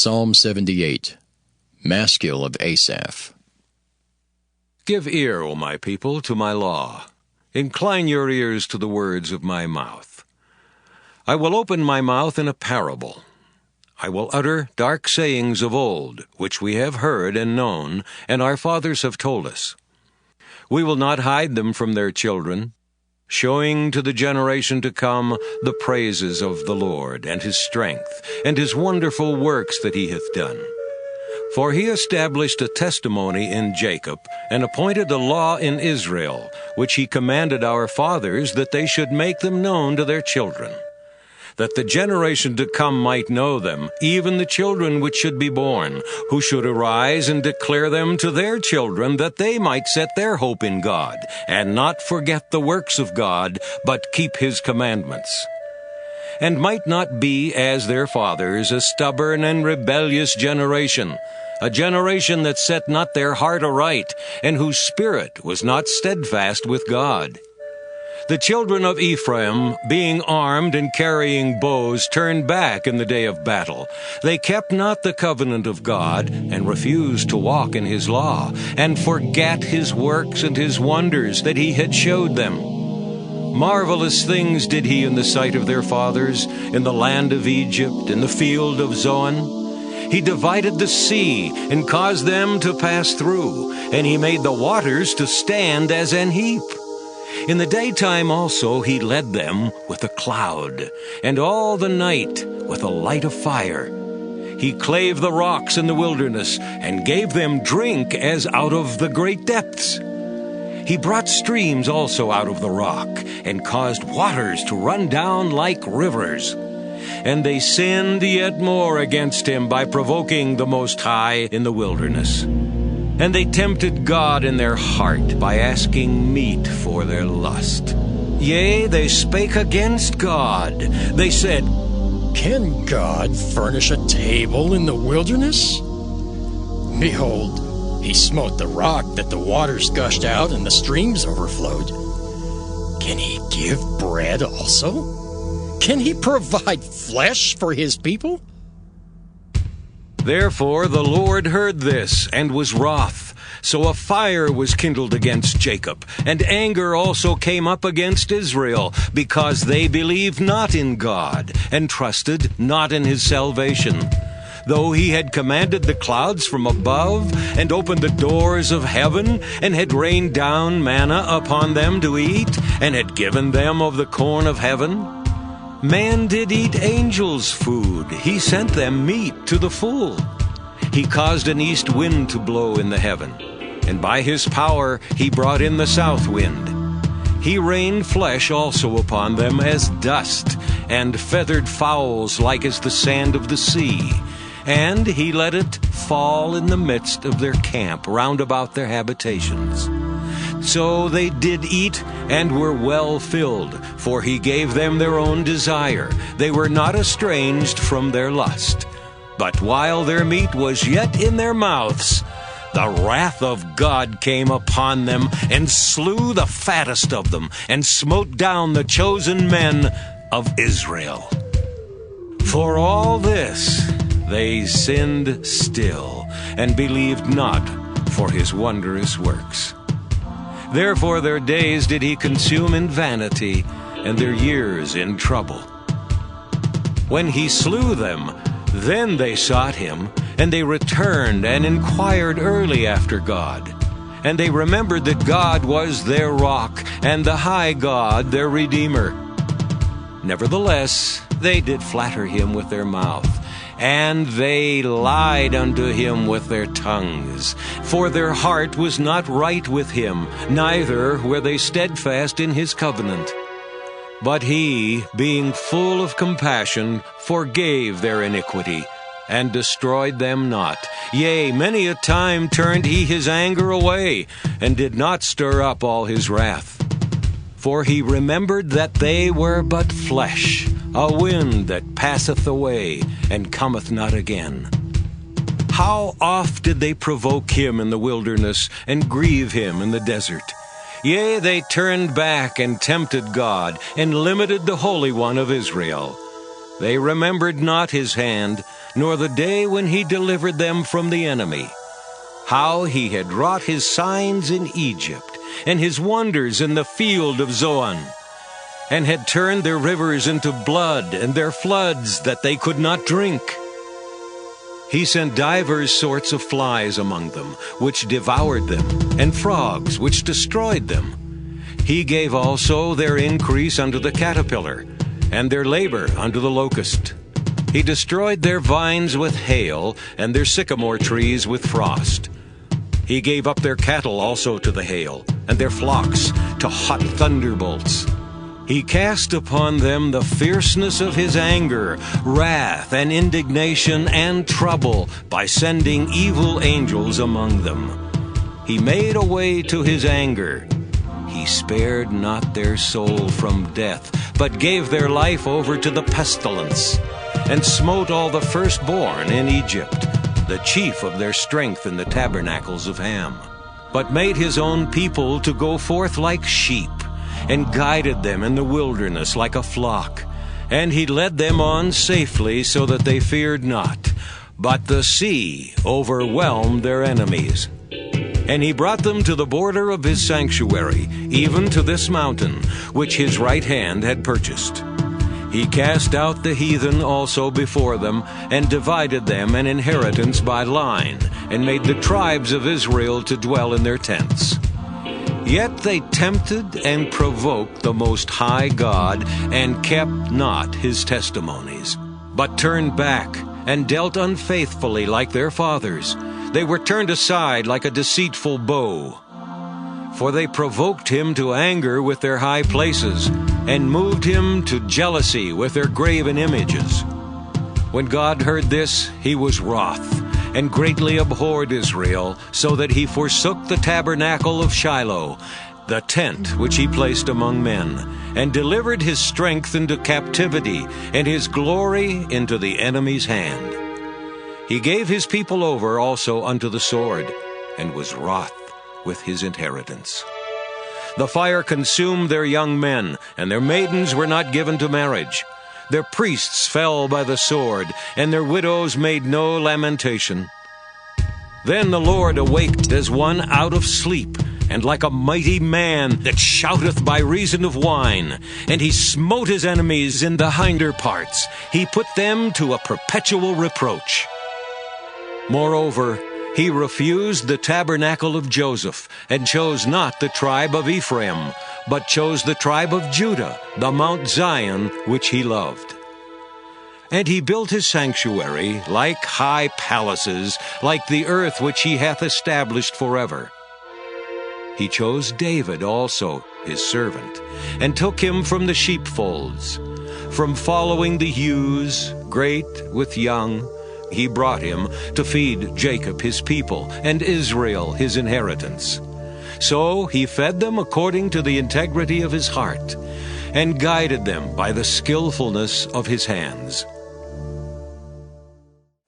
Psalm 78, Maskil of Asaph. Give ear, O my people, to my law. Incline your ears to the words of my mouth. I will open my mouth in a parable. I will utter dark sayings of old, which we have heard and known, and our fathers have told us. We will not hide them from their children, showing to the generation to come the praises of the Lord, and his strength, and his wonderful works that he hath done. For he established a testimony in Jacob, and appointed a law in Israel, which he commanded our fathers, that they should make them known to their children, that the generation to come might know them, even the children which should be born, who should arise and declare them to their children, that they might set their hope in God, and not forget the works of God, but keep his commandments, and might not be, as their fathers, a stubborn and rebellious generation, a generation that set not their heart aright, and whose spirit was not steadfast with God. The children of Ephraim, being armed and carrying bows, turned back in the day of battle. They kept not the covenant of God, and refused to walk in his law, and forgat his works and his wonders that he had showed them. Marvelous things did he in the sight of their fathers, in the land of Egypt, in the field of Zoan. He divided the sea, and caused them to pass through, and he made the waters to stand as an heap. In the daytime also he led them with a cloud, and all the night with a light of fire. He clave the rocks in the wilderness, and gave them drink as out of the great depths. He brought streams also out of the rock, and caused waters to run down like rivers. And they sinned yet more against him by provoking the Most High in the wilderness. And they tempted God in their heart by asking meat for their lust. Yea, they spake against God. They said, Can God furnish a table in the wilderness? Behold, he smote the rock that the waters gushed out and the streams overflowed. Can he give bread also? Can he provide flesh for his people? Therefore the Lord heard this, and was wroth. So a fire was kindled against Jacob, and anger also came up against Israel, because they believed not in God, and trusted not in his salvation. Though he had commanded the clouds from above, and opened the doors of heaven, and had rained down manna upon them to eat, and had given them of the corn of heaven. Man did eat angels' food. He sent them meat to the full. He caused an east wind to blow in the heaven, and by his power he brought in the south wind. He rained flesh also upon them as dust, and feathered fowls like as the sand of the sea. And he let it fall in the midst of their camp round about their habitations. So they did eat, and were well filled, for he gave them their own desire. They were not estranged from their lust. But while their meat was yet in their mouths, the wrath of God came upon them, and slew the fattest of them, and smote down the chosen men of Israel. For all this they sinned still, and believed not for his wondrous works. Therefore their days did he consume in vanity, and their years in trouble. When he slew them, then they sought him, and they returned and inquired early after God. And they remembered that God was their rock, and the high God their Redeemer. Nevertheless, they did flatter him with their mouth, and they lied unto him with their tongues. For their heart was not right with him, neither were they steadfast in his covenant. But he, being full of compassion, forgave their iniquity, and destroyed them not. Yea, many a time turned he his anger away, and did not stir up all his wrath. For he remembered that they were but flesh, a wind that passeth away, and cometh not again. How oft did they provoke him in the wilderness, and grieve him in the desert? Yea, they turned back and tempted God, and limited the Holy One of Israel. They remembered not his hand, nor the day when he delivered them from the enemy, how he had wrought his signs in Egypt, and his wonders in the field of Zoan, and had turned their rivers into blood, and their floods that they could not drink. He sent divers sorts of flies among them, which devoured them, and frogs, which destroyed them. He gave also their increase unto the caterpillar, and their labor unto the locust. He destroyed their vines with hail, and their sycamore trees with frost. He gave up their cattle also to the hail, and their flocks to hot thunderbolts. He cast upon them the fierceness of his anger, wrath, and indignation, and trouble, by sending evil angels among them. He made a way to his anger. He spared not their soul from death, but gave their life over to the pestilence, and smote all the firstborn in Egypt, the chief of their strength in the tabernacles of Ham, but made his own people to go forth like sheep, and guided them in the wilderness like a flock. And he led them on safely, so that they feared not. But the sea overwhelmed their enemies. And he brought them to the border of his sanctuary, even to this mountain, which his right hand had purchased. He cast out the heathen also before them, and divided them an inheritance by line, and made the tribes of Israel to dwell in their tents. Yet they tempted and provoked the Most High God, and kept not his testimonies, but turned back, and dealt unfaithfully like their fathers. They were turned aside like a deceitful bow. For they provoked him to anger with their high places, and moved him to jealousy with their graven images. When God heard this, he was wroth, and greatly abhorred Israel, so that he forsook the tabernacle of Shiloh, the tent which he placed among men, and delivered his strength into captivity, and his glory into the enemy's hand. He gave his people over also unto the sword, and was wroth with his inheritance. The fire consumed their young men, and their maidens were not given to marriage. Their priests fell by the sword, and their widows made no lamentation. Then the Lord awaked as one out of sleep, and like a mighty man that shouteth by reason of wine. And he smote his enemies in the hinder parts. He put them to a perpetual reproach. Moreover, he refused the tabernacle of Joseph, and chose not the tribe of Ephraim, but chose the tribe of Judah, the Mount Zion, which he loved. And he built his sanctuary like high palaces, like the earth which he hath established forever. He chose David also, his servant, and took him from the sheepfolds. From following the ewes, great with young, he brought him to feed Jacob his people, and Israel his inheritance. So he fed them according to the integrity of his heart, and guided them by the skillfulness of his hands.